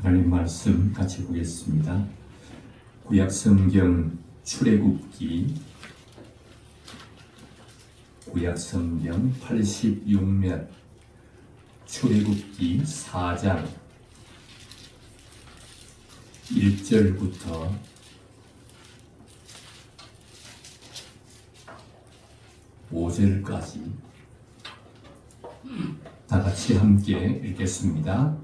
하나님 말씀 같이 보겠습니다. 구약성경 출애굽기 구약성경 86면 출애굽기 4장 1절부터 5절까지 다 같이 함께 읽겠습니다.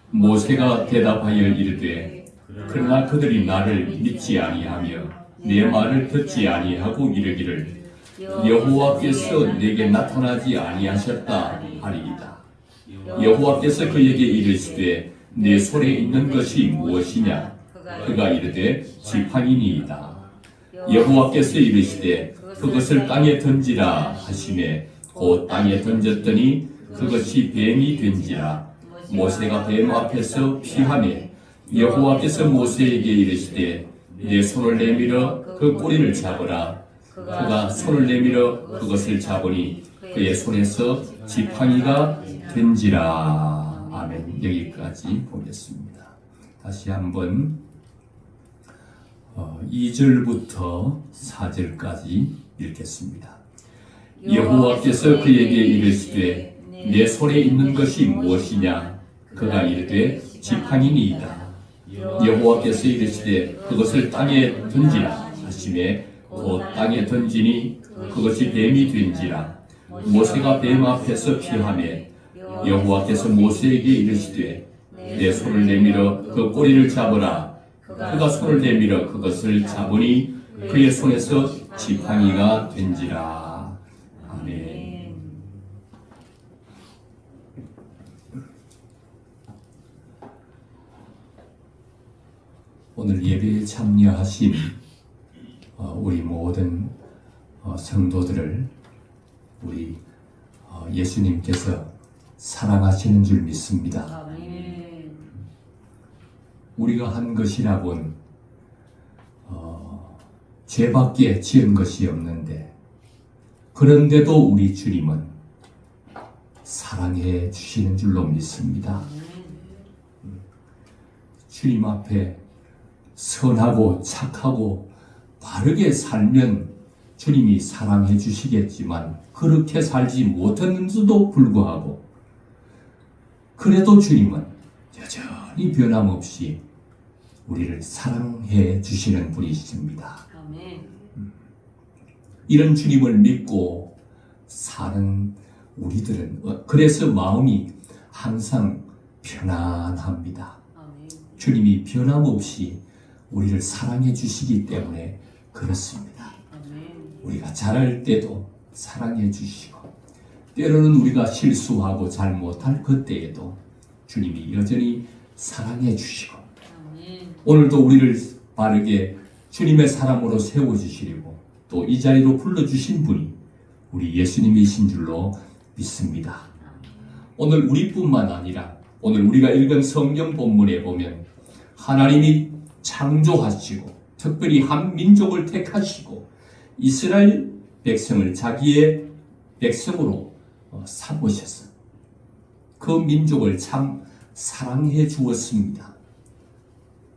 모세가 대답하여 이르되 그러나 그들이 나를 믿지 아니하며 내 말을 듣지 아니하고 이르기를 여호와께서 내게 나타나지 아니하셨다 하리이다. 여호와께서 그에게 이르시되 내 손에 있는 것이 무엇이냐? 그가 이르되 지팡이니이다. 여호와께서 이르시되 그것을 땅에 던지라 하시매 곧 땅에 던졌더니 그것이 뱀이 된지라. 모세가 뱀 앞에서 피하매 여호와께서 모세에게 이르시되 내 손을 내밀어 그 꼬리를 잡으라. 그가 손을 내밀어 그것을 잡으니 그의 손에서 지팡이가 된지라. 아멘. 여기까지 보겠습니다. 다시 한번 2절부터 4절까지 읽겠습니다. 여호와께서 그에게 이르시되 내 손에 있는 것이 무엇이냐? 그가 이르되 지팡이니이다. 여호와께서 이르시되 그것을 땅에 던지라 하시매 곧 땅에 던지니 그것이 뱀이 된지라. 모세가 뱀 앞에서 피하매 여호와께서 모세에게 이르시되 내 손을 내밀어 그 꼬리를 잡으라. 그가 손을 내밀어 그것을 잡으니 그의 손에서 지팡이가 된지라. 아멘. 오늘 예배에 참여하신 우리 모든 성도들을 우리 예수님께서 사랑하시는 줄 믿습니다. 우리가 한 것이라곤 죄밖에 지은 것이 없는데 그런데도 우리 주님은 사랑해 주시는 줄로 믿습니다. 주님 앞에 선하고 착하고 바르게 살면 주님이 사랑해 주시겠지만 그렇게 살지 못했는데도 불구하고 그래도 주님은 여전히 변함없이 우리를 사랑해 주시는 분이십니다. 이런 주님을 믿고 사는 우리들은 그래서 마음이 항상 편안합니다. 주님이 변함없이 우리를 사랑해 주시기 때문에 그렇습니다. 우리가 잘할 때도 사랑해 주시고 때로는 우리가 실수하고 잘못할 그때에도 주님이 여전히 사랑해 주시고 오늘도 우리를 바르게 주님의 사람으로 세워주시려고 또 이 자리로 불러주신 분이 우리 예수님이신 줄로 믿습니다. 오늘 우리뿐만 아니라 오늘 우리가 읽은 성경 본문에 보면 하나님이 창조하시고 특별히 한 민족을 택하시고 이스라엘 백성을 자기의 백성으로 삼으셔서 그 민족을 참 사랑해 주었습니다.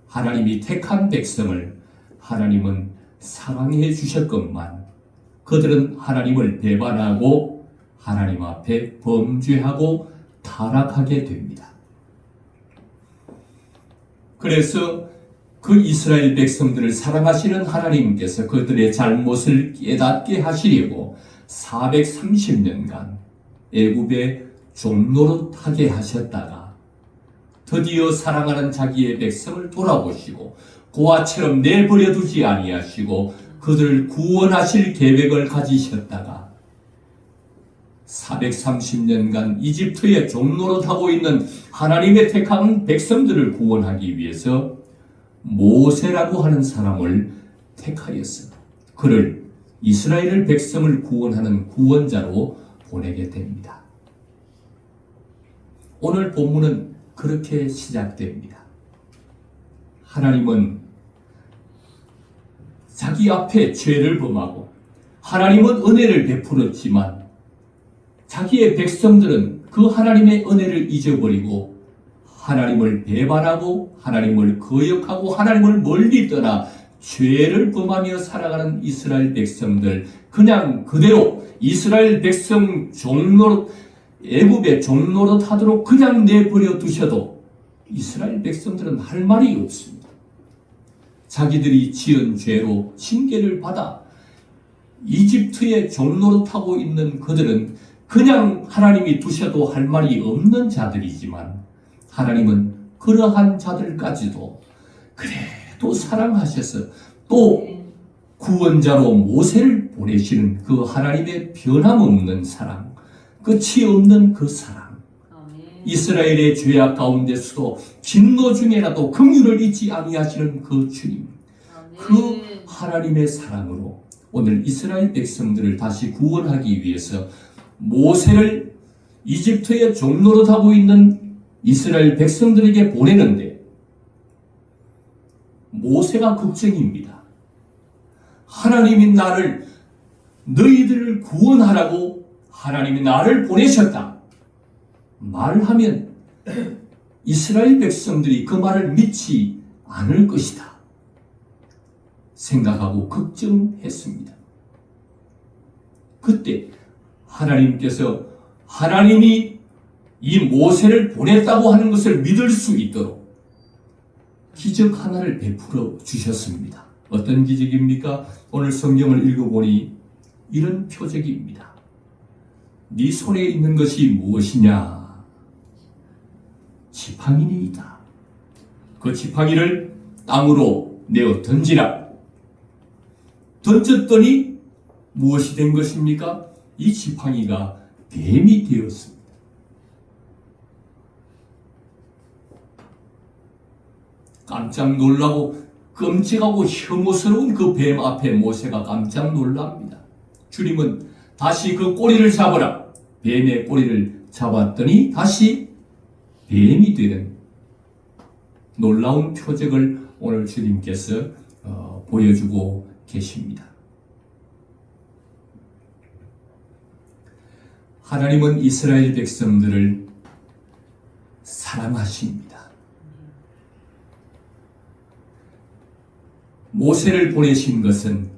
하나님이 택한 백성을 하나님은 사랑해 주셨건만 그들은 하나님을 배반하고 하나님 앞에 범죄하고 타락하게 됩니다. 그래서 그 이스라엘 백성들을 사랑하시는 하나님께서 그들의 잘못을 깨닫게 하시려고 430년간 애굽에 종노릇하게 하셨다가 드디어 사랑하는 자기의 백성을 돌아보시고 고아처럼 내버려 두지 아니하시고 그들을 구원하실 계획을 가지셨다가 430년간 이집트에 종노릇하고 있는 하나님의 택한 백성들을 구원하기 위해서 모세라고 하는 사람을 택하였습니다. 그를 이스라엘 백성을 구원하는 구원자로 보내게 됩니다. 오늘 본문은 그렇게 시작됩니다. 하나님은 자기 앞에 죄를 범하고 하나님은 은혜를 베풀었지만 자기의 백성들은 그 하나님의 은혜를 잊어버리고 하나님을 배반하고 하나님을 거역하고 하나님을 멀리 떠나 죄를 범하며 살아가는 이스라엘 백성들, 그냥 그대로 이스라엘 백성 종노릇, 애굽의 종노릇 하도록 그냥 내버려 두셔도 이스라엘 백성들은 할 말이 없습니다. 자기들이 지은 죄로 징계를 받아 이집트에 종노릇하고 있는 그들은 그냥 하나님이 두셔도 할 말이 없는 자들이지만, 하나님은 그러한 자들까지도 그래도 사랑하셔서 또 구원자로 모세를 보내시는 그 하나님의 변함없는 사랑, 끝이 없는 그 사랑, 이스라엘의 죄악 가운데서도 진노 중에라도 긍휼을 잊지 아니하시는 그 주님, 그 하나님의 사랑으로 오늘 이스라엘 백성들을 다시 구원하기 위해서 모세를 이집트에 종노릇하고 있는 이스라엘 백성들에게 보내는데, 모세가 걱정입니다. 하나님이 나를, 너희들을 구원하라고 하나님이 나를 보내셨다 말하면 이스라엘 백성들이 그 말을 믿지 않을 것이다 생각하고 걱정했습니다. 그때 하나님께서 하나님이 이 모세를 보냈다고 하는 것을 믿을 수 있도록 기적 하나를 베풀어 주셨습니다. 어떤 기적입니까? 오늘 성경을 읽어보니 이런 표적입니다. 네 손에 있는 것이 무엇이냐? 지팡이니이다. 그 지팡이를 땅으로 내어 던지라. 던졌더니 무엇이 된 것입니까? 이 지팡이가 뱀이 되었습니다. 깜짝 놀라고 끔찍하고 혐오스러운 그 뱀 앞에 모세가 깜짝 놀랍니다. 주님은 다시 그 꼬리를 잡으라. 뱀의 꼬리를 잡았더니 다시 뱀이 되는 놀라운 표적을 오늘 주님께서 보여주고 계십니다. 하나님은 이스라엘 백성들을 사랑하십니다. 모세를 보내신 것은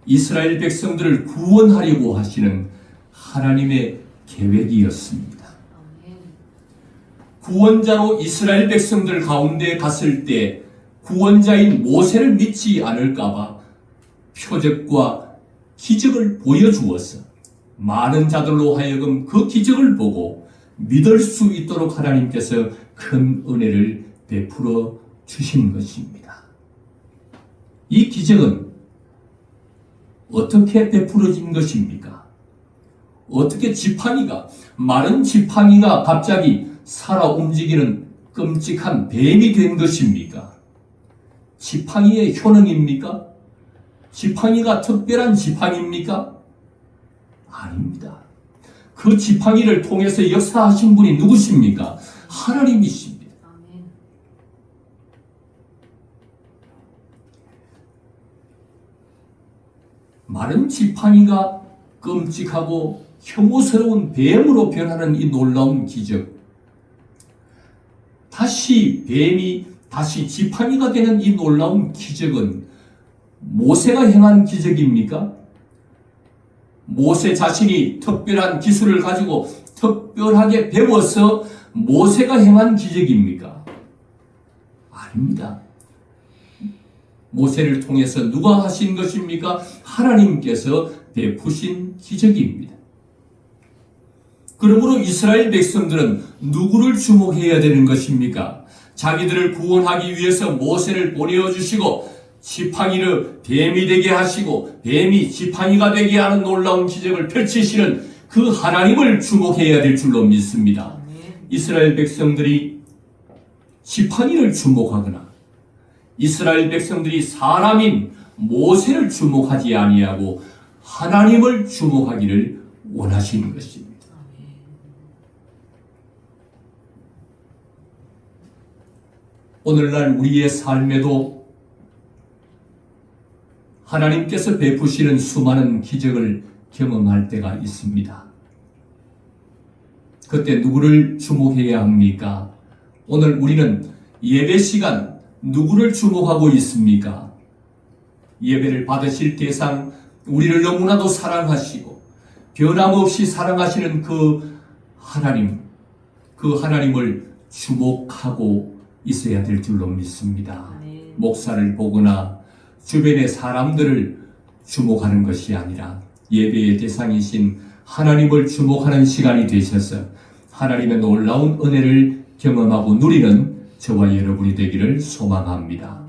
이스라엘 백성들을 구원하려고 하시는 하나님의 계획이었습니다. 구원자로 이스라엘 백성들 가운데 갔을 때 구원자인 모세를 믿지 않을까봐 표적과 기적을 보여주어서 많은 자들로 하여금 그 기적을 보고 믿을 수 있도록 하나님께서 큰 은혜를 베풀어 주신 것입니다. 이 기적은 어떻게 베풀어진 것입니까? 어떻게 지팡이가, 마른 지팡이가 갑자기 살아 움직이는 끔찍한 뱀이 된 것입니까? 지팡이의 효능입니까? 지팡이가 특별한 지팡이입니까? 아닙니다. 그 지팡이를 통해서 역사하신 분이 누구십니까? 하나님이십니다. 마른 지팡이가 끔찍하고 혐오스러운 뱀으로 변하는 이 놀라운 기적, 다시 뱀이 다시 지팡이가 되는 이 놀라운 기적은 모세가 행한 기적입니까? 모세 자신이 특별한 기술을 가지고 특별하게 배워서 모세가 행한 기적입니까? 아닙니다. 모세를 통해서 누가 하신 것입니까? 하나님께서 베푸신 기적입니다. 그러므로 이스라엘 백성들은 누구를 주목해야 되는 것입니까? 자기들을 구원하기 위해서 모세를 보내어 주시고 지팡이를 뱀이 되게 하시고 뱀이 지팡이가 되게 하는 놀라운 기적을 펼치시는 그 하나님을 주목해야 될 줄로 믿습니다. 이스라엘 백성들이 지팡이를 주목하거나 이스라엘 백성들이 사람인 모세를 주목하지 아니하고 하나님을 주목하기를 원하시는 것입니다. 오늘날 우리의 삶에도 하나님께서 베푸시는 수많은 기적을 경험할 때가 있습니다. 그때 누구를 주목해야 합니까? 오늘 우리는 예배 시간 누구를 주목하고 있습니까? 예배를 받으실 대상, 우리를 너무나도 사랑하시고 변함없이 사랑하시는 그 하나님을 주목하고 있어야 될 줄로 믿습니다. 목사를 보거나 주변의 사람들을 주목하는 것이 아니라 예배의 대상이신 하나님을 주목하는 시간이 되셔서 하나님의 놀라운 은혜를 경험하고 누리는 저와 여러분이 되기를 소망합니다.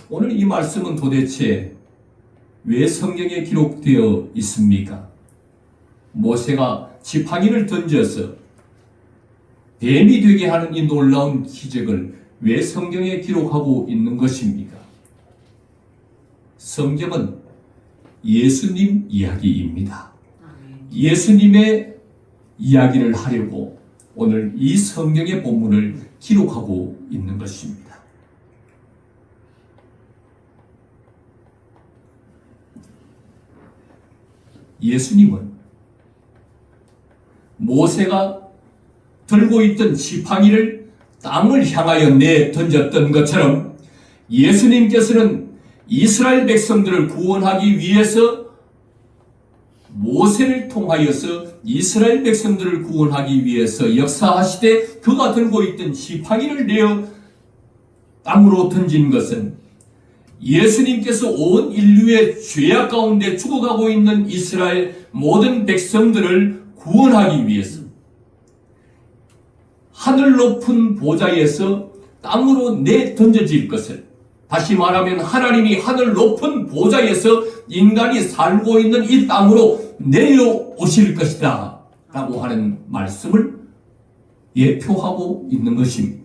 오늘 이 말씀은 도대체 왜 성경에 기록되어 있습니까? 모세가 지팡이를 던져서 뱀이 되게 하는 이 놀라운 기적을 왜 성경에 기록하고 있는 것입니까? 성경은 예수님 이야기입니다. 예수님의 이야기를 하려고 오늘 이 성경의 본문을 기록하고 있는 것입니다. 예수님은 모세가 들고 있던 지팡이를 땅을 향하여 내 던졌던 것처럼 예수님께서는 이스라엘 백성들을 구원하기 위해서 모세를 통하여서 이스라엘 백성들을 구원하기 위해서 역사하시되 그가 들고 있던 지팡이를 내어 땅으로 던진 것은 예수님께서 온 인류의 죄악 가운데 죽어가고 있는 이스라엘 모든 백성들을 구원하기 위해서 하늘 높은 보좌에서 땅으로 내 던져질 것을, 다시 말하면 하나님이 하늘 높은 보좌에서 인간이 살고 있는 이 땅으로 내려오실 것이다 라고 하는 말씀을 예표하고 있는 것입니다.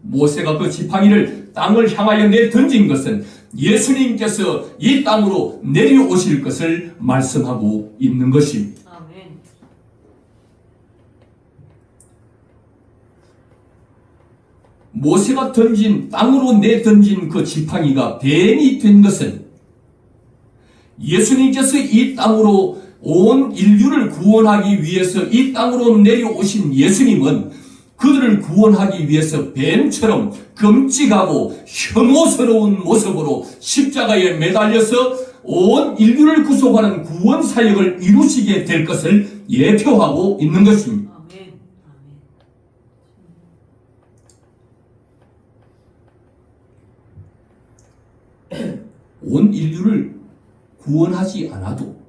모세가 그 지팡이를 땅을 향하여 내 던진 것은 예수님께서 이 땅으로 내려오실 것을 말씀하고 있는 것입니다. 모세가 땅으로 내던진 그 지팡이가 뱀이 된 것은 예수님께서 이 땅으로 온 인류를 구원하기 위해서 이 땅으로 내려오신 예수님은 그들을 구원하기 위해서 뱀처럼 끔찍하고 혐오스러운 모습으로 십자가에 매달려서 온 인류를 구속하는 구원 사역을 이루시게 될 것을 예표하고 있는 것입니다. 온 인류를 구원하지 않아도,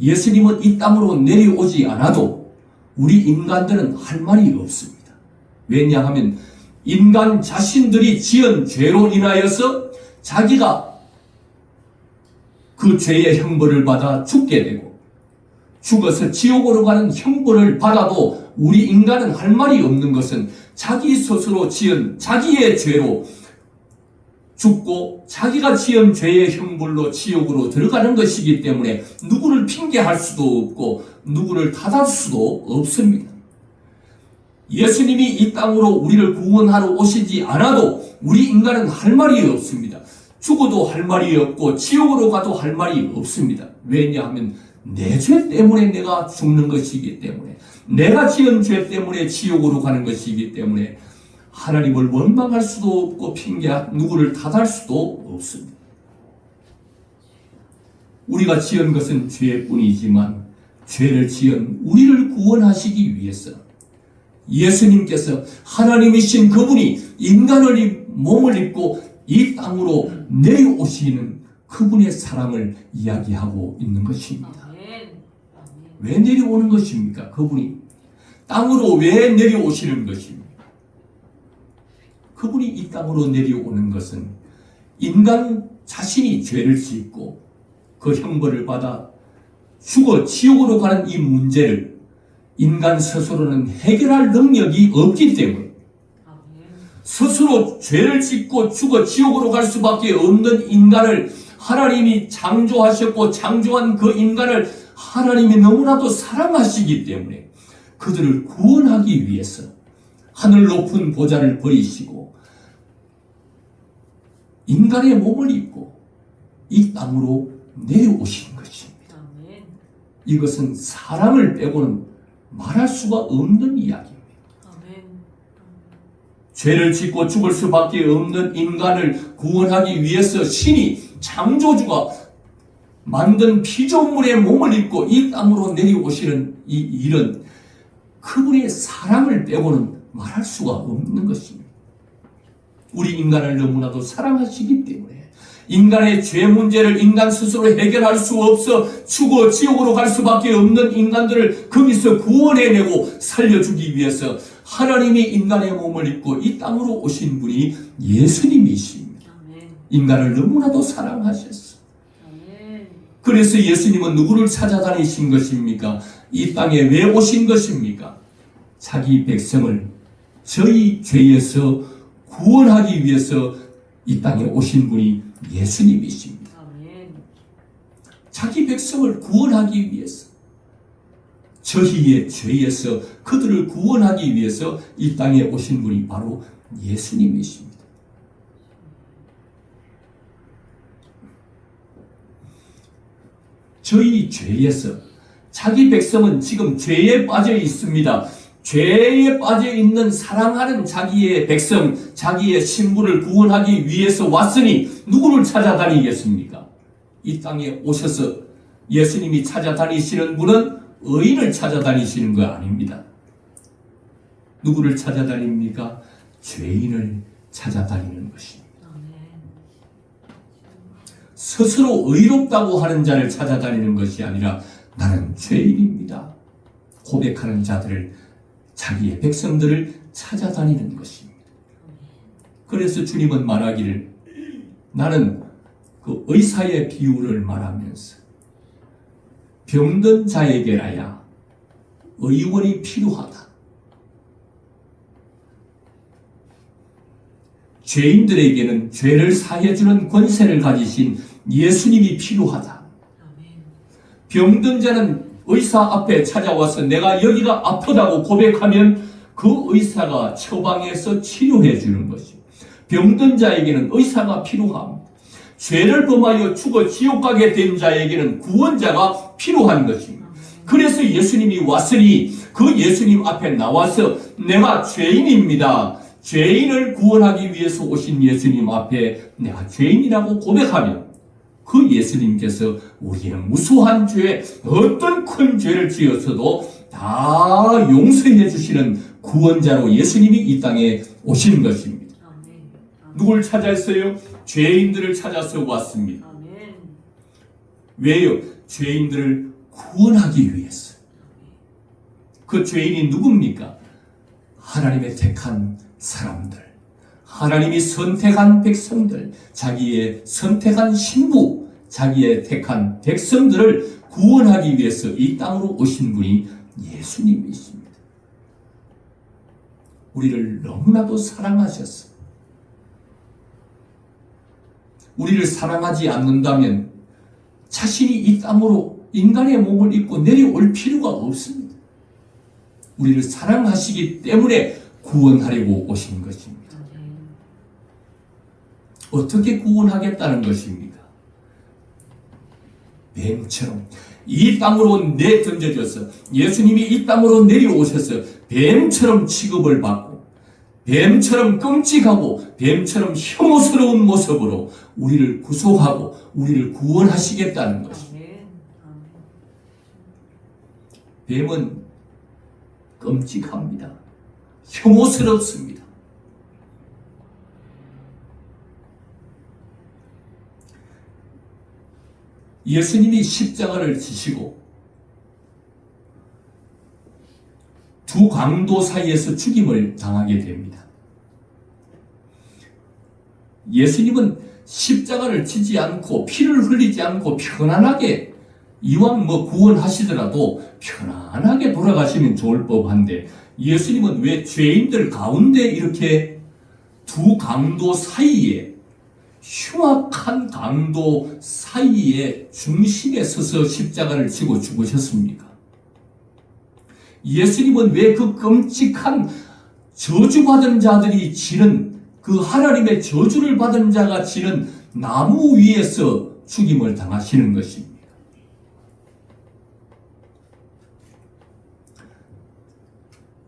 예수님은 이 땅으로 내려오지 않아도 우리 인간들은 할 말이 없습니다. 왜냐하면 인간 자신들이 지은 죄로 인하여서 자기가 그 죄의 형벌을 받아 죽게 되고, 죽어서 지옥으로 가는 형벌을 받아도 우리 인간은 할 말이 없는 것은 자기 스스로 지은 자기의 죄로 죽고 자기가 지은 죄의 형벌로 지옥으로 들어가는 것이기 때문에 누구를 핑계할 수도 없고 누구를 탓할 수도 없습니다. 예수님이 이 땅으로 우리를 구원하러 오시지 않아도 우리 인간은 할 말이 없습니다. 죽어도 할 말이 없고 지옥으로 가도 할 말이 없습니다. 왜냐하면 내 죄 때문에 내가 죽는 것이기 때문에, 내가 지은 죄 때문에 지옥으로 가는 것이기 때문에 하나님을 원망할 수도 없고 누구를 탓할 수도 없습니다. 우리가 지은 것은 죄뿐이지만 죄를 지은 우리를 구원하시기 위해서 예수님께서 하나님이신 그분이 인간의 몸을 입고 이 땅으로 내려오시는 그분의 사랑을 이야기하고 있는 것입니다. 왜 내려오는 것입니까? 그분이 땅으로 왜 내려오시는 것입니까? 그분이 이 땅으로 내려오는 것은 인간 자신이 죄를 짓고 그 형벌을 받아 죽어 지옥으로 가는 이 문제를 인간 스스로는 해결할 능력이 없기 때문에, 스스로 죄를 짓고 죽어 지옥으로 갈 수밖에 없는 인간을 하나님이 창조하셨고 창조한 그 인간을 하나님이 너무나도 사랑하시기 때문에 그들을 구원하기 위해서 하늘 높은 보좌를 버리시고 인간의 몸을 입고 이 땅으로 내려오신 것입니다. 이것은 사랑을 빼고는 말할 수가 없는 이야기입니다. 죄를 짓고 죽을 수밖에 없는 인간을 구원하기 위해서 신이 창조주가 만든 피조물의 몸을 입고 이 땅으로 내려오시는 이 일은 그분의 사랑을 빼고는 말할 수가 없는 것입니다. 우리 인간을 너무나도 사랑하시기 때문에 인간의 죄 문제를 인간 스스로 해결할 수 없어 죽어 지옥으로 갈 수밖에 없는 인간들을 거기서 구원해내고 살려주기 위해서 하나님이 인간의 몸을 입고 이 땅으로 오신 분이 예수님이십니다. 인간을 너무나도 사랑하셨어. 그래서 예수님은 누구를 찾아다니신 것입니까? 이 땅에 왜 오신 것입니까? 자기 백성을 저희 죄에서 구원하기 위해서 이 땅에 오신 분이 예수님이십니다. 자기 백성을 구원하기 위해서, 저희의 죄에서 그들을 구원하기 위해서 이 땅에 오신 분이 바로 예수님이십니다. 저희 죄에서, 자기 백성은 지금 죄에 빠져 있습니다. 죄에 빠져 있는 사랑하는 자기의 백성, 자기의 신부를 구원하기 위해서 왔으니 누구를 찾아다니겠습니까? 이 땅에 오셔서 예수님이 찾아다니시는 분은 의인을 찾아다니시는 거 아닙니다. 누구를 찾아다닙니까? 죄인을 찾아다니는 것입니다. 스스로 의롭다고 하는 자를 찾아다니는 것이 아니라 나는 죄인입니다 고백하는 자들을, 자기의 백성들을 찾아다니는 것입니다. 그래서 주님은 말하기를, 나는 그 의사의 비유를 말하면서 병든 자에게라야 의원이 필요하다. 죄인들에게는 죄를 사해주는 권세를 가지신 예수님이 필요하다. 병든 자는 의사 앞에 찾아와서 내가 여기가 아프다고 고백하면 그 의사가 처방해서 치료해 주는 것입니다. 병든 자에게는 의사가 필요합니다. 죄를 범하여 죽어 지옥 가게 된 자에게는 구원자가 필요한 것입니다. 그래서 예수님이 왔으니 그 예수님 앞에 나와서 내가 죄인입니다. 죄인을 구원하기 위해서 오신 예수님 앞에 내가 죄인이라고 고백하면 그 예수님께서 우리의 무수한 죄, 어떤 큰 죄를 지었어도 다 용서해 주시는 구원자로 예수님이 이 땅에 오신 것입니다. 누굴 찾았어요? 죄인들을 찾아서 왔습니다. 왜요? 죄인들을 구원하기 위해서. 그 죄인이 누굽니까? 하나님의 택한 사람들, 하나님이 선택한 백성들, 자기의 선택한 신부, 자기의 택한 백성들을 구원하기 위해서 이 땅으로 오신 분이 예수님이십니다. 우리를 너무나도 사랑하셨어. 우리를 사랑하지 않는다면 자신이 이 땅으로 인간의 몸을 입고 내려올 필요가 없습니다. 우리를 사랑하시기 때문에 구원하려고 오신 것입니다. 어떻게 구원하겠다는 것입니까? 뱀처럼 이 땅으로 내던져져서 예수님이 이 땅으로 내려오셔서 뱀처럼 취급을 받고 뱀처럼 끔찍하고 뱀처럼 혐오스러운 모습으로 우리를 구속하고 우리를 구원하시겠다는 것입니다. 뱀은 끔찍합니다. 혐오스럽습니다. 예수님이 십자가를 지시고 두 강도 사이에서 죽임을 당하게 됩니다. 예수님은 십자가를 지지 않고 피를 흘리지 않고 편안하게, 이왕 구원하시더라도 편안하게 돌아가시면 좋을 법한데 예수님은 왜 죄인들 가운데 이렇게 두 강도 사이에, 흉악한 강도 사이에 중심에 서서 십자가를 지고 죽으셨습니까? 예수님은 왜 그 끔찍한 저주받은 자들이 지는, 그 하나님의 저주를 받은 자가 지는 나무 위에서 죽임을 당하시는 것입니다?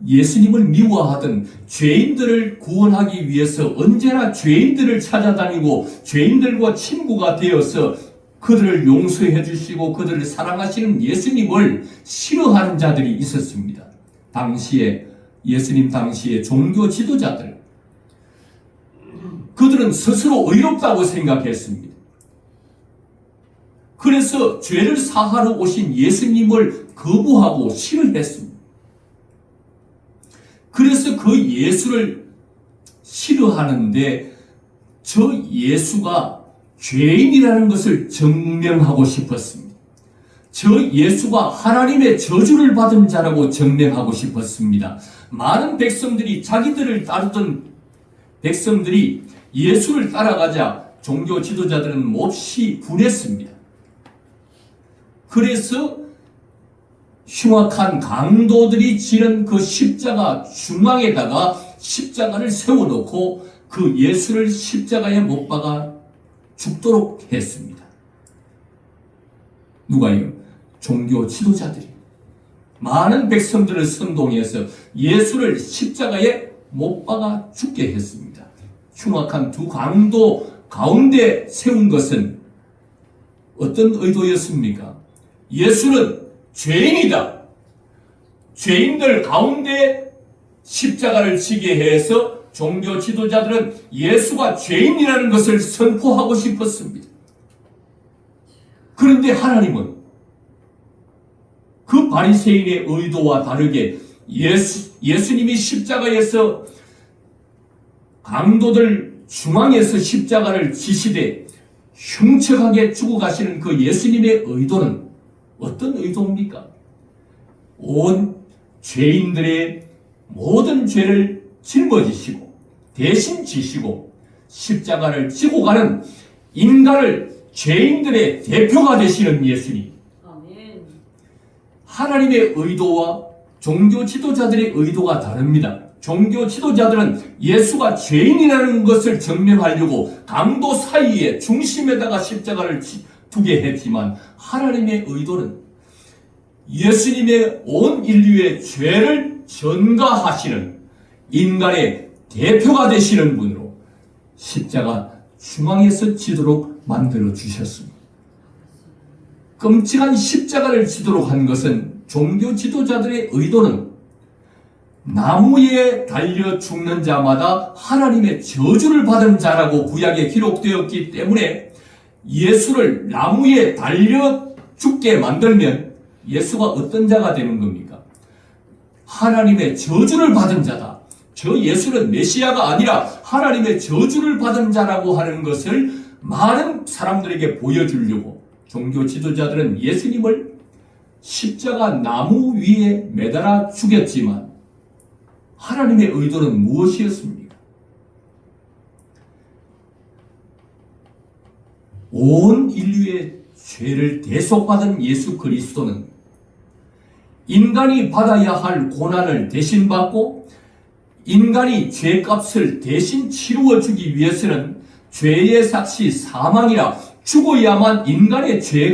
예수님을 미워하던 죄인들을 구원하기 위해서 언제나 죄인들을 찾아다니고 죄인들과 친구가 되어서 그들을 용서해 주시고 그들을 사랑하시는 예수님을 싫어하는 자들이 있었습니다. 예수님 당시의 종교 지도자들, 그들은 스스로 의롭다고 생각했습니다. 그래서 죄를 사하러 오신 예수님을 거부하고 싫어했습니다. 그래서 그 예수를 싫어하는데 저 예수가 죄인이라는 것을 증명하고 싶었습니다. 저 예수가 하나님의 저주를 받은 자라고 증명하고 싶었습니다. 많은 백성들이 자기들을 따르던 백성들이 예수를 따라가자 종교 지도자들은 몹시 분했습니다. 그래서 흉악한 강도들이 지는 그 십자가 중앙에다가 십자가를 세워놓고 그 예수를 십자가에 못 박아 죽도록 했습니다. 누가요? 종교 지도자들이. 많은 백성들을 선동해서 예수를 십자가에 못 박아 죽게 했습니다. 흉악한 두 강도 가운데 세운 것은 어떤 의도였습니까? 예수는 죄인이다. 죄인들 가운데 십자가를 지게 해서 종교 지도자들은 예수가 죄인이라는 것을 선포하고 싶었습니다. 그런데 하나님은 그 바리새인의 의도와 다르게 예수님이 십자가에서 강도들 중앙에서 십자가를 지시되 흉측하게 죽어가시는 그 예수님의 의도는 어떤 의도입니까? 온 죄인들의 모든 죄를 짊어지시고 대신 지시고 십자가를 지고 가는 인간을 죄인들의 대표가 되시는 예수님. 아멘. 하나님의 의도와 종교 지도자들의 의도가 다릅니다. 종교 지도자들은 예수가 죄인이라는 것을 증명하려고 강도 사이에 중심에다가 십자가를 두게 했지만 하나님의 의도는 예수님의 온 인류의 죄를 전가하시는 인간의 대표가 되시는 분으로 십자가 중앙에서 지도록 만들어 주셨습니다. 끔찍한 십자가를 지도록 한 것은 종교 지도자들의 의도는 나무에 달려 죽는 자마다 하나님의 저주를 받은 자라고 구약에 기록되었기 때문에 예수를 나무에 달려 죽게 만들면 예수가 어떤 자가 되는 겁니까? 하나님의 저주를 받은 자다. 저 예수는 메시아가 아니라 하나님의 저주를 받은 자라고 하는 것을 많은 사람들에게 보여주려고 종교 지도자들은 예수님을 십자가 나무 위에 매달아 죽였지만 하나님의 의도는 무엇이었습니까? 온 인류의 죄를 대속받은 예수 그리스도는 인간이 받아야 할 고난을 대신 받고 인간이 죄값을 대신 치루어 주기 위해서는 죄의 삭시 사망이라 죽어야만 인간의 죄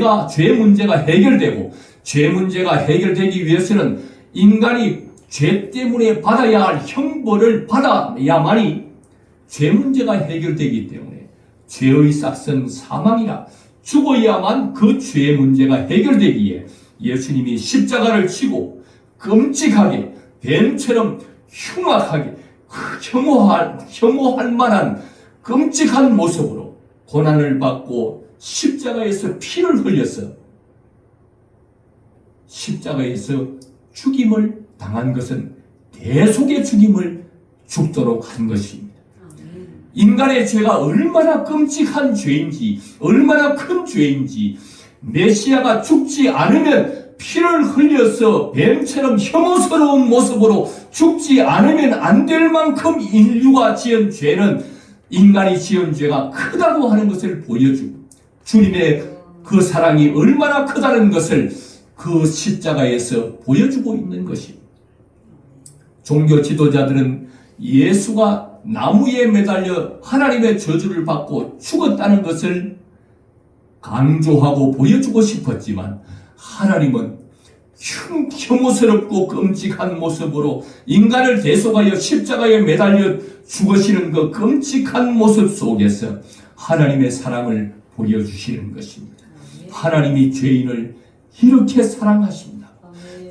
문제가 해결되고 죄 문제가 해결되기 위해서는 인간이 죄 때문에 받아야 할 형벌을 받아야만이 죄 문제가 해결되기 때문에 죄의 삭은 사망이라 죽어야만 그 죄 문제가 해결되기에 예수님이 십자가를 치고 끔찍하게 뱀처럼 흉악하게 혐오할 만한 끔찍한 모습으로 고난을 받고 십자가에서 피를 흘려서 십자가에서 죽임을 당한 것은 대속의 죽임을 죽도록 한 것입니다. 인간의 죄가 얼마나 끔찍한 죄인지, 얼마나 큰 죄인지, 메시아가 죽지 않으면 피를 흘려서 뱀처럼 혐오스러운 모습으로 죽지 않으면 안 될 만큼 인류가 지은 죄는, 인간이 지은 죄가 크다고 하는 것을 보여주고 주님의 그 사랑이 얼마나 크다는 것을 그 십자가에서 보여주고 있는 것입니다. 종교 지도자들은 예수가 나무에 매달려 하나님의 저주를 받고 죽었다는 것을 강조하고 보여주고 싶었지만 하나님은 혐오스럽고 끔찍한 모습으로 인간을 대속하여 십자가에 매달려 죽으시는 그 끔찍한 모습 속에서 하나님의 사랑을 보여주시는 것입니다. 하나님이 죄인을 이렇게 사랑하십니다.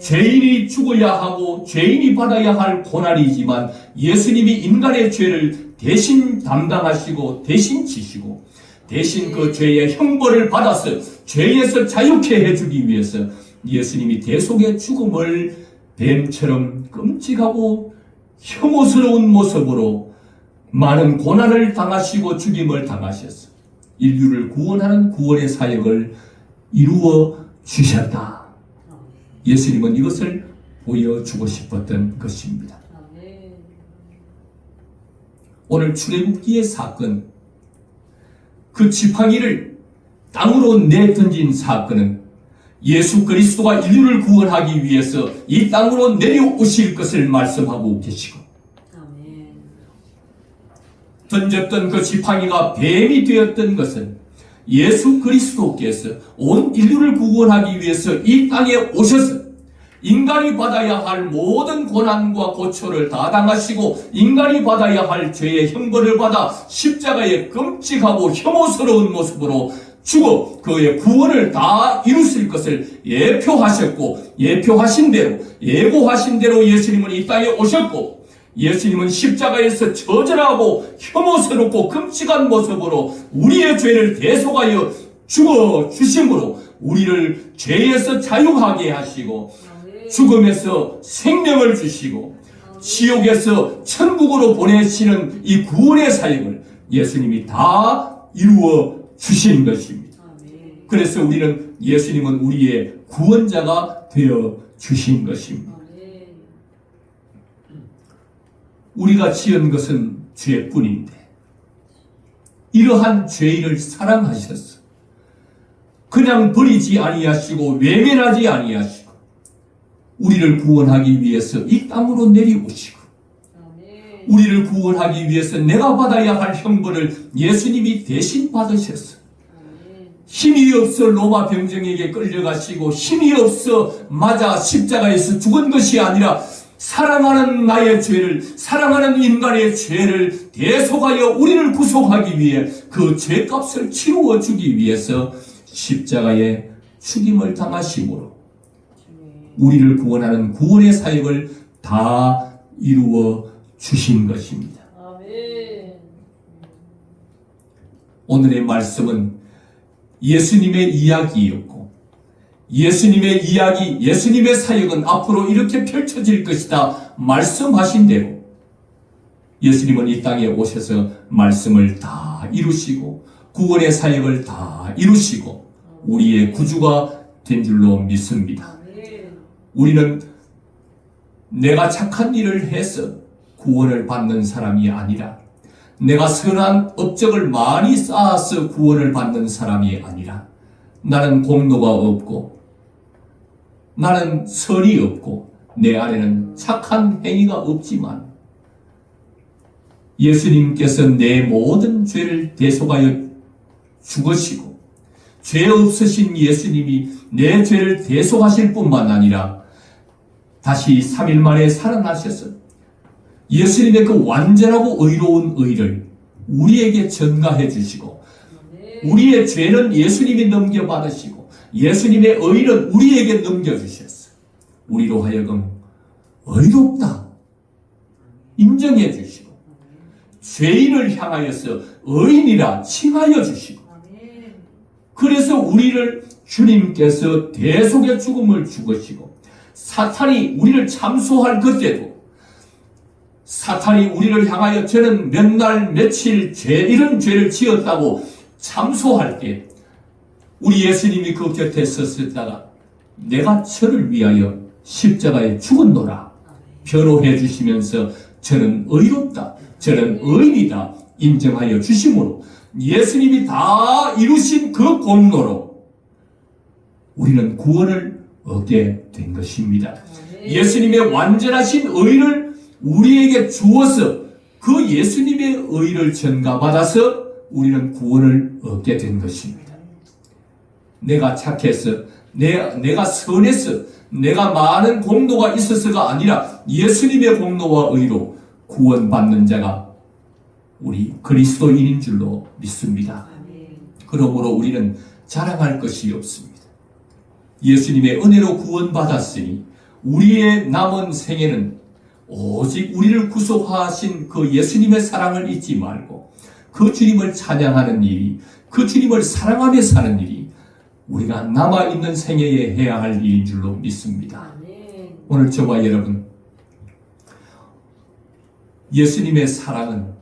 죄인이 죽어야 하고 죄인이 받아야 할 고난이지만 예수님이 인간의 죄를 대신 담당하시고 대신 지시고 대신 그 죄의 형벌을 받아서 죄에서 자유케 해주기 위해서 예수님이 대속의 죽음을 뱀처럼 끔찍하고 혐오스러운 모습으로 많은 고난을 당하시고 죽임을 당하셨어. 인류를 구원하는 구원의 사역을 이루어 주셨다. 예수님은 이것을 보여주고 싶었던 것입니다. 오늘 출애굽기의 사건, 그 지팡이를 땅으로 내던진 사건은 예수 그리스도가 인류를 구원하기 위해서 이 땅으로 내려오실 것을 말씀하고 계시고, 던졌던 그 지팡이가 뱀이 되었던 것은 예수 그리스도께서 온 인류를 구원하기 위해서 이 땅에 오셔서 인간이 받아야 할 모든 고난과 고초를 다 당하시고 인간이 받아야 할 죄의 형벌을 받아 십자가에 끔찍하고 혐오스러운 모습으로 죽어 그의 구원을 다 이루실 것을 예표하셨고, 예표하신 대로, 예고하신 대로 예수님은 이 땅에 오셨고, 예수님은 십자가에서 처절하고 혐오스럽고 끔찍한 모습으로 우리의 죄를 대속하여 죽어 주심으로 우리를 죄에서 자유하게 하시고 죽음에서 생명을 주시고 지옥에서 천국으로 보내시는 이 구원의 사역을 예수님이 다 이루어 주신 것입니다. 그래서 예수님은 우리의 구원자가 되어 주신 것입니다. 우리가 지은 것은 죄뿐인데 이러한 죄인을 사랑하셔서 그냥 버리지 아니하시고 외면하지 아니하시고 우리를 구원하기 위해서 이 땅으로 내려오시고 우리를 구원하기 위해서 내가 받아야 할 형벌을 예수님이 대신 받으셨어. 힘이 없어 로마 병정에게 끌려가시고 힘이 없어 맞아 십자가에서 죽은 것이 아니라 사랑하는 나의 죄를, 사랑하는 인간의 죄를 대속하여 우리를 구속하기 위해 그 죄값을 치루어 주기 위해서 십자가에 죽임을 당하심으로 우리를 구원하는 구원의 사역을 다 이루어 주신 것입니다. 오늘의 말씀은 예수님의 이야기였고 예수님의 이야기, 예수님의 사역은 앞으로 이렇게 펼쳐질 것이다 말씀하신 대로 예수님은 이 땅에 오셔서 말씀을 다 이루시고 구원의 사역을 다 이루시고 우리의 구주가 된 줄로 믿습니다. 우리는 내가 착한 일을 해서 구원을 받는 사람이 아니라 내가 선한 업적을 많이 쌓아서 구원을 받는 사람이 아니라 나는 공로가 없고 나는 선이 없고 내 안에는 착한 행위가 없지만 예수님께서 내 모든 죄를 대속하여 죽으시고 죄 없으신 예수님이 내 죄를 대속하실 뿐만 아니라 다시 3일 만에 살아나셔서 예수님의 그 완전하고 의로운 의를 우리에게 전가해 주시고 우리의 죄는 예수님이 넘겨받으시고 예수님의 의는 우리에게 넘겨주셨어. 우리로 하여금 의롭다 인정해 주시고 죄인을 향하여서 의인이라 칭하여 주시고 그래서 우리를 주님께서 대속의 죽음을 죽으시고 사탄이 우리를 참소할 그때도 사탄이 우리를 향하여 저는 몇 날 며칠 이런 죄를 지었다고 참소할 때 우리 예수님이 그 곁에 섰다가 내가 저를 위하여 십자가에 죽었노라 변호해 주시면서 저는 의롭다, 저는 의인이다 인정하여 주심으로 예수님이 다 이루신 그 공로로 우리는 구원을 얻게 된 것입니다. 예수님의 완전하신 의를 우리에게 주어서 그 예수님의 의를 전가받아서 우리는 구원을 얻게 된 것입니다. 내가 착해서 내가 선해서 내가 많은 공로가 있어서가 아니라 예수님의 공로와 의로 구원받는 자가 우리 그리스도인인 줄로 믿습니다. 그러므로 우리는 자랑할 것이 없습니다. 예수님의 은혜로 구원받았으니 우리의 남은 생애는 오직 우리를 구속하신 그 예수님의 사랑을 잊지 말고 그 주님을 찬양하는 일이, 그 주님을 사랑하며 사는 일이 우리가 남아있는 생애에 해야 할 일인 줄로 믿습니다. 오늘 저와 여러분, 예수님의 사랑은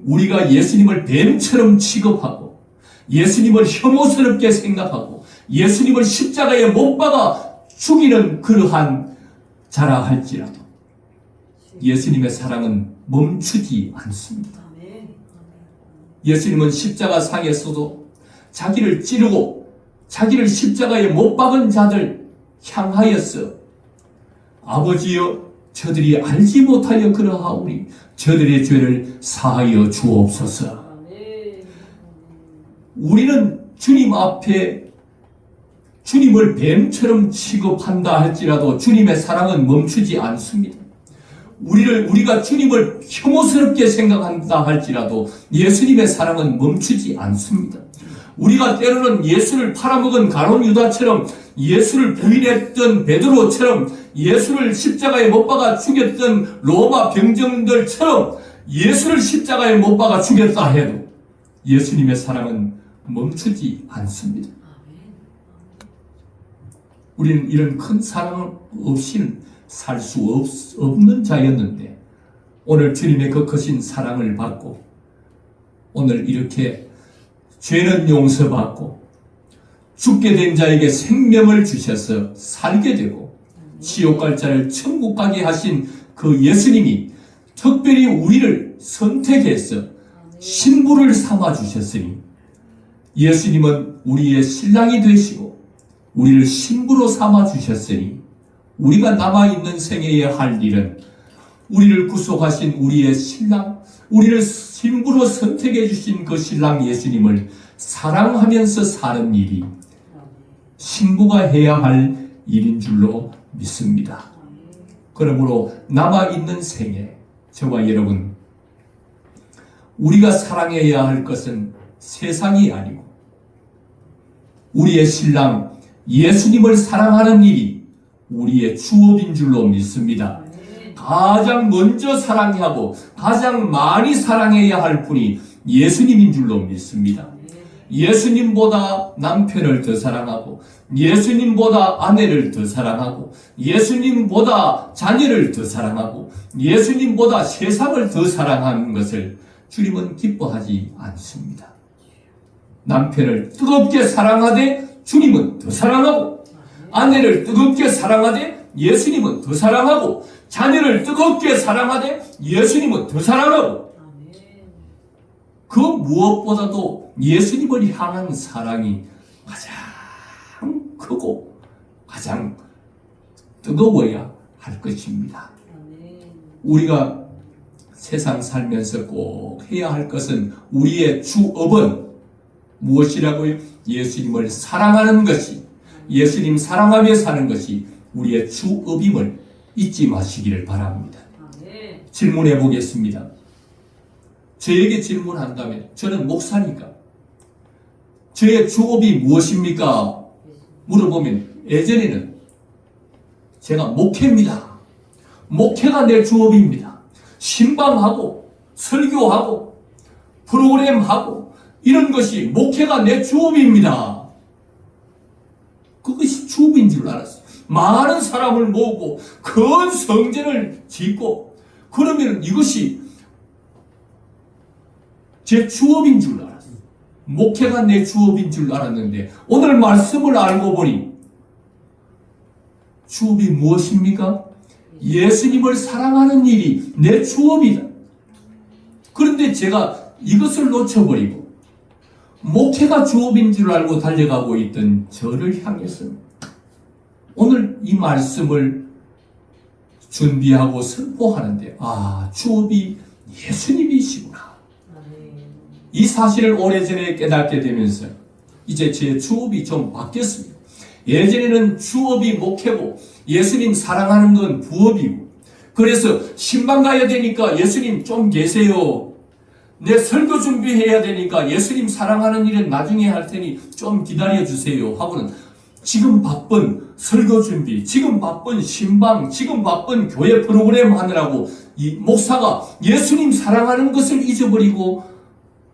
우리가 예수님을 뱀처럼 취급하고 예수님을 혐오스럽게 생각하고 예수님을 십자가에 못 박아 죽이는 그러한 자라 할지라도 예수님의 사랑은 멈추지 않습니다. 예수님은 십자가 상에서도 자기를 찌르고 자기를 십자가에 못 박은 자들 향하여서 아버지여 저들이 알지 못하여 그러하오니 저들의 죄를 사하여 주옵소서. 우리는 주님 앞에 주님을 뱀처럼 취급한다 할지라도 주님의 사랑은 멈추지 않습니다. 우리가 주님을 혐오스럽게 생각한다 할지라도 예수님의 사랑은 멈추지 않습니다. 우리가 때로는 예수를 팔아먹은 가룟 유다처럼, 예수를 부인했던 베드로처럼, 예수를 십자가에 못 박아 죽였던 로마 병정들처럼 예수를 십자가에 못 박아 죽였다 해도 예수님의 사랑은 멈추지 않습니다. 우리는 이런 큰 사랑 없이는 살 수 없는 자였는데 오늘 주님의 그 크신 사랑을 받고 오늘 이렇게 죄는 용서받고 죽게 된 자에게 생명을 주셔서 살게 되고 지옥 갈 자를 천국 가게 하신 그 예수님이 특별히 우리를 선택해서 신부를 삼아 주셨으니 예수님은 우리의 신랑이 되시고 우리를 신부로 삼아 주셨으니 우리가 남아있는 생애에 할 일은 우리를 구속하신 우리의 신랑, 우리를 신부로 선택해 주신 그 신랑 예수님을 사랑하면서 사는 일이 신부가 해야 할 일인 줄로 믿습니다. 그러므로 남아있는 생애, 저와 여러분, 우리가 사랑해야 할 것은 세상이 아니고 우리의 신랑 예수님을 사랑하는 일이 우리의 주업인 줄로 믿습니다. 가장 먼저 사랑하고 가장 많이 사랑해야 할 분이 예수님인 줄로 믿습니다. 예수님보다 남편을 더 사랑하고 예수님보다 아내를 더 사랑하고 예수님보다 자녀를 더 사랑하고 예수님보다 세상을 더 사랑하는 것을 주님은 기뻐하지 않습니다. 남편을 뜨겁게 사랑하되 주님은 더 사랑하고 아내를 뜨겁게 사랑하되 예수님은 더 사랑하고 자녀를 뜨겁게 사랑하되 예수님은 더 사랑하고 그 무엇보다도 예수님을 향한 사랑이 가장 크고 가장 뜨거워야 할 것입니다. 우리가 세상 살면서 꼭 해야 할 것은 우리의 주업은 무엇이라고요? 예수님을 사랑하는 것이, 예수님 사랑하며 사는 것이 우리의 주업임을 잊지 마시기를 바랍니다. 질문해 보겠습니다. 저에게 질문한다면 저는 목사니까 저의 주업이 무엇입니까? 물어보면 예전에는 제가 목회입니다. 목회가 내 주업입니다. 신방하고 설교하고 프로그램하고 이런 것이 목회가 내 주업입니다. 그것이 주업인 줄 알았어요. 많은 사람을 모으고 큰 성전을 짓고 그러면 이것이 제 주업인 줄 알았어요. 목회가 내 주업인 줄 알았는데 오늘 말씀을 알고 보니 주업이 무엇입니까? 예수님을 사랑하는 일이 내 주업이다. 그런데 제가 이것을 놓쳐버리고 목회가 주업인 줄 알고 달려가고 있던 저를 향해서 오늘 이 말씀을 준비하고 선포하는데 주업이 예수님이시구나. 이 사실을 오래전에 깨닫게 되면서 이제 제 주업이 좀 바뀌었습니다. 예전에는 주업이 목회고 예수님 사랑하는 건 부업이고, 그래서 신방 가야 되니까 예수님 좀 계세요. 내 설교 준비해야 되니까 예수님 사랑하는 일은 나중에 할 테니 좀 기다려 주세요 하고는 지금 바쁜 설교 준비, 지금 바쁜 신방, 지금 바쁜 교회 프로그램 하느라고 이 목사가 예수님 사랑하는 것을 잊어버리고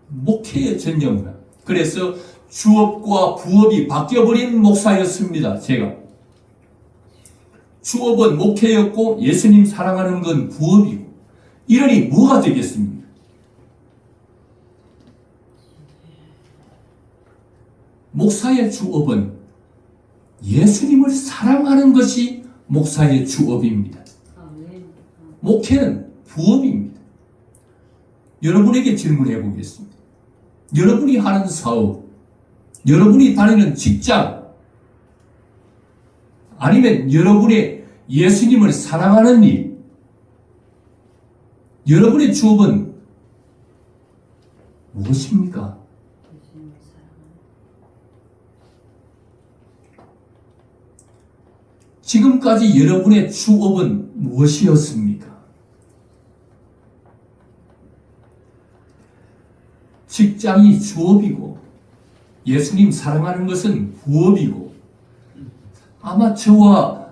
목회에 전념을. 그래서 주업과 부업이 바뀌어버린 목사였습니다. 제가 주업은 목회였고 예수님 사랑하는 건 부업이고, 이러니 뭐가 되겠습니까? 목사의 주업은 예수님을 사랑하는 것이 목사의 주업입니다. 목회는 부업입니다. 여러분에게 질문해 보겠습니다. 여러분이 하는 사업, 여러분이 다니는 직장, 아니면 여러분의 예수님을 사랑하는 일, 여러분의 주업은 무엇입니까? 지금까지 여러분의 주업은 무엇이었습니까? 직장이 주업이고 예수님 사랑하는 것은 부업이고, 아마 저와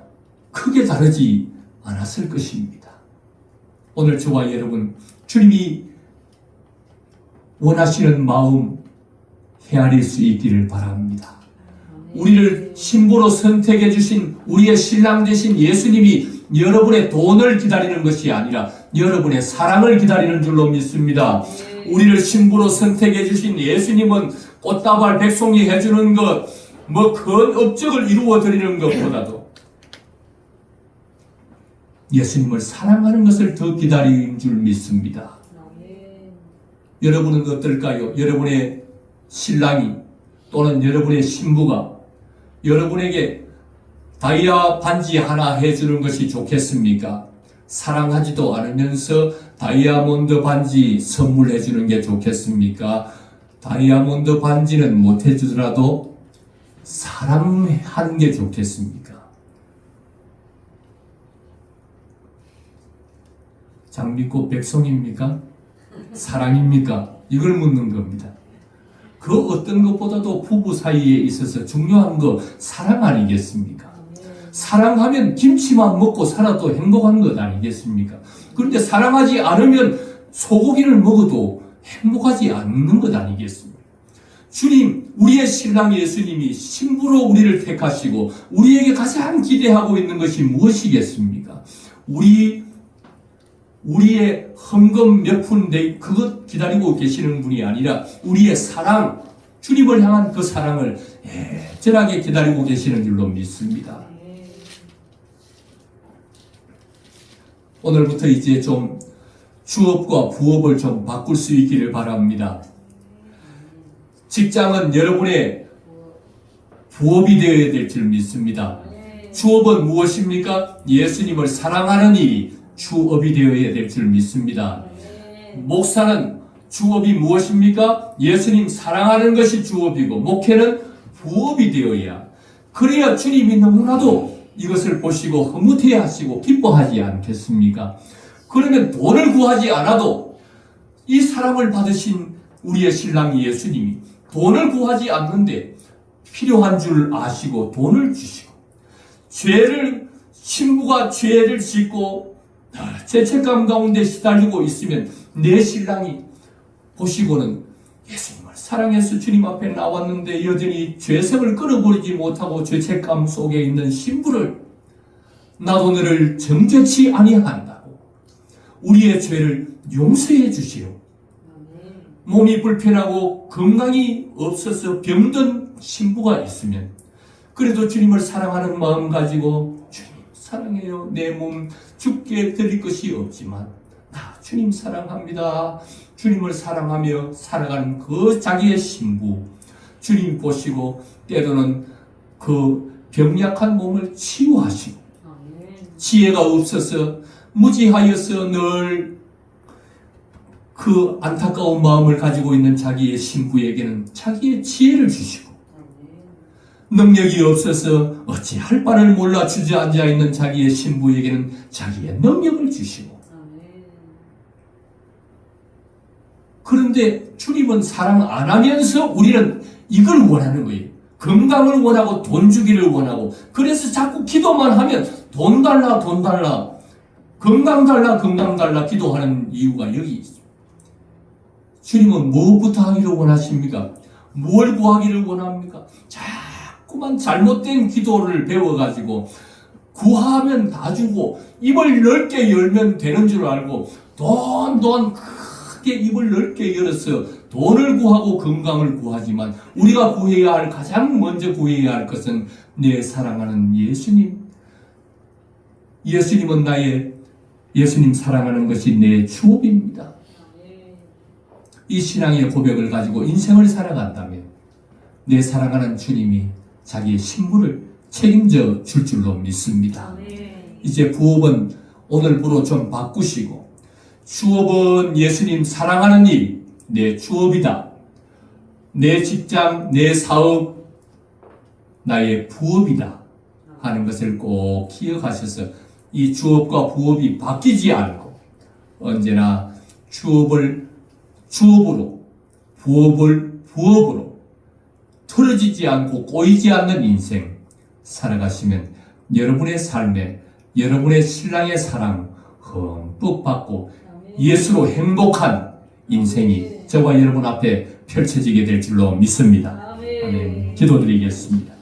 크게 다르지 않았을 것입니다. 오늘 저와 여러분, 주님이 원하시는 마음 헤아릴 수 있기를 바랍니다. 우리를 신부로 선택해 주신 우리의 신랑 되신 예수님이 여러분의 돈을 기다리는 것이 아니라 여러분의 사랑을 기다리는 줄로 믿습니다. 우리를 신부로 선택해 주신 예수님은 꽃다발 백송이 해주는 것, 큰 업적을 이루어 드리는 것보다도 예수님을 사랑하는 것을 더 기다리는 줄 믿습니다. 여러분은 어떨까요? 여러분의 신랑이 또는 여러분의 신부가 여러분에게 다이아 반지 하나 해주는 것이 좋겠습니까? 사랑하지도 않으면서 다이아몬드 반지 선물해 주는 게 좋겠습니까? 다이아몬드 반지는 못 해주더라도 사랑하는 게 좋겠습니까? 장미꽃 백송입니까? 사랑입니까? 이걸 묻는 겁니다. 그 어떤 것보다도 부부 사이에 있어서 중요한 거 사랑 아니겠습니까? 사랑하면 김치만 먹고 살아도 행복한 것 아니겠습니까? 그런데 사랑하지 않으면 소고기를 먹어도 행복하지 않는 것 아니겠습니까? 주님, 우리의 신랑 예수님이 신부로 우리를 택하시고 우리에게 가장 기대하고 있는 것이 무엇이겠습니까? 우리의 헌금 몇 푼 그것 기다리고 계시는 분이 아니라 우리의 사랑, 주님을 향한 그 사랑을 애절하게 기다리고 계시는 줄로 믿습니다. 오늘부터 이제 좀 주업과 부업을 좀 바꿀 수 있기를 바랍니다. 직장은 여러분의 부업이 되어야 될 줄 믿습니다. 주업은 무엇입니까? 예수님을 사랑하는 일이 주업이 되어야 될 줄 믿습니다. 목사는 주업이 무엇입니까? 예수님 사랑하는 것이 주업이고 목회는 부업이 되어야, 그래야 주님이 너무나도 이것을 보시고 흐뭇해 하시고 기뻐하지 않겠습니까? 그러면 돈을 구하지 않아도 이 사랑을 받으신 우리의 신랑 예수님이 돈을 구하지 않는데 필요한 줄 아시고 돈을 주시고, 신부가 죄를 짓고 죄책감 가운데 시달리고 있으면 내 신랑이 보시고는 예수님을 사랑해서 주님 앞에 나왔는데 여전히 죄성을 끊어버리지 못하고 죄책감 속에 있는 신부를 나도 너를 정죄치 아니한다고 우리의 죄를 용서해 주시오. 몸이 불편하고 건강이 없어서 병든 신부가 있으면 그래도 주님을 사랑하는 마음 가지고 주님 사랑해요. 내 몸 죽게 드릴 것이 없지만 나 주님 사랑합니다. 주님을 사랑하며 살아가는 그 자기의 신부, 주님 보시고 때로는 그 병약한 몸을 치유하시고 지혜가 없어서 무지하여서 늘 그 안타까운 마음을 가지고 있는 자기의 신부에게는 자기의 지혜를 주시고 능력이 없어서 어찌할 바를 몰라 주저앉아 있는 자기의 신부에게는 자기의 능력을 주시고, 그런데 주님은 사랑 안 하면서 우리는 이걸 원하는 거예요. 건강을 원하고 돈 주기를 원하고, 그래서 자꾸 기도만 하면 돈 달라 돈 달라, 건강 달라 건강 달라 기도하는 이유가 여기 있습니다. 주님은 무엇부터 하기를 원하십니까? 뭘 구하기를 원합니까? 자꾸만 잘못된 기도를 배워가지고 구하면 다 주고 입을 넓게 열면 되는 줄 알고 돈 크게 입을 넓게 열어서 돈을 구하고 건강을 구하지만, 우리가 구해야 할, 가장 먼저 구해야 할 것은 내 사랑하는 예수님. 예수님 사랑하는 것이 내 주업입니다. 이 신앙의 고백을 가지고 인생을 살아간다면 내 사랑하는 주님이 자기의 신부를 책임져 줄 줄로 믿습니다. 이제 부업은 오늘부로 좀 바꾸시고, 주업은 예수님 사랑하는 일, 내 주업이다. 내 직장, 내 사업, 나의 부업이다 하는 것을 꼭 기억하셔서 이 주업과 부업이 바뀌지 않고 언제나 주업을 주업으로, 부업을 부업으로 틀어지지 않고 꼬이지 않는 인생 살아가시면 여러분의 삶에 여러분의 신랑의 사랑 흠뻑 받고 예수로 행복한 인생이 저와 여러분 앞에 펼쳐지게 될 줄로 믿습니다. 아멘. 기도드리겠습니다.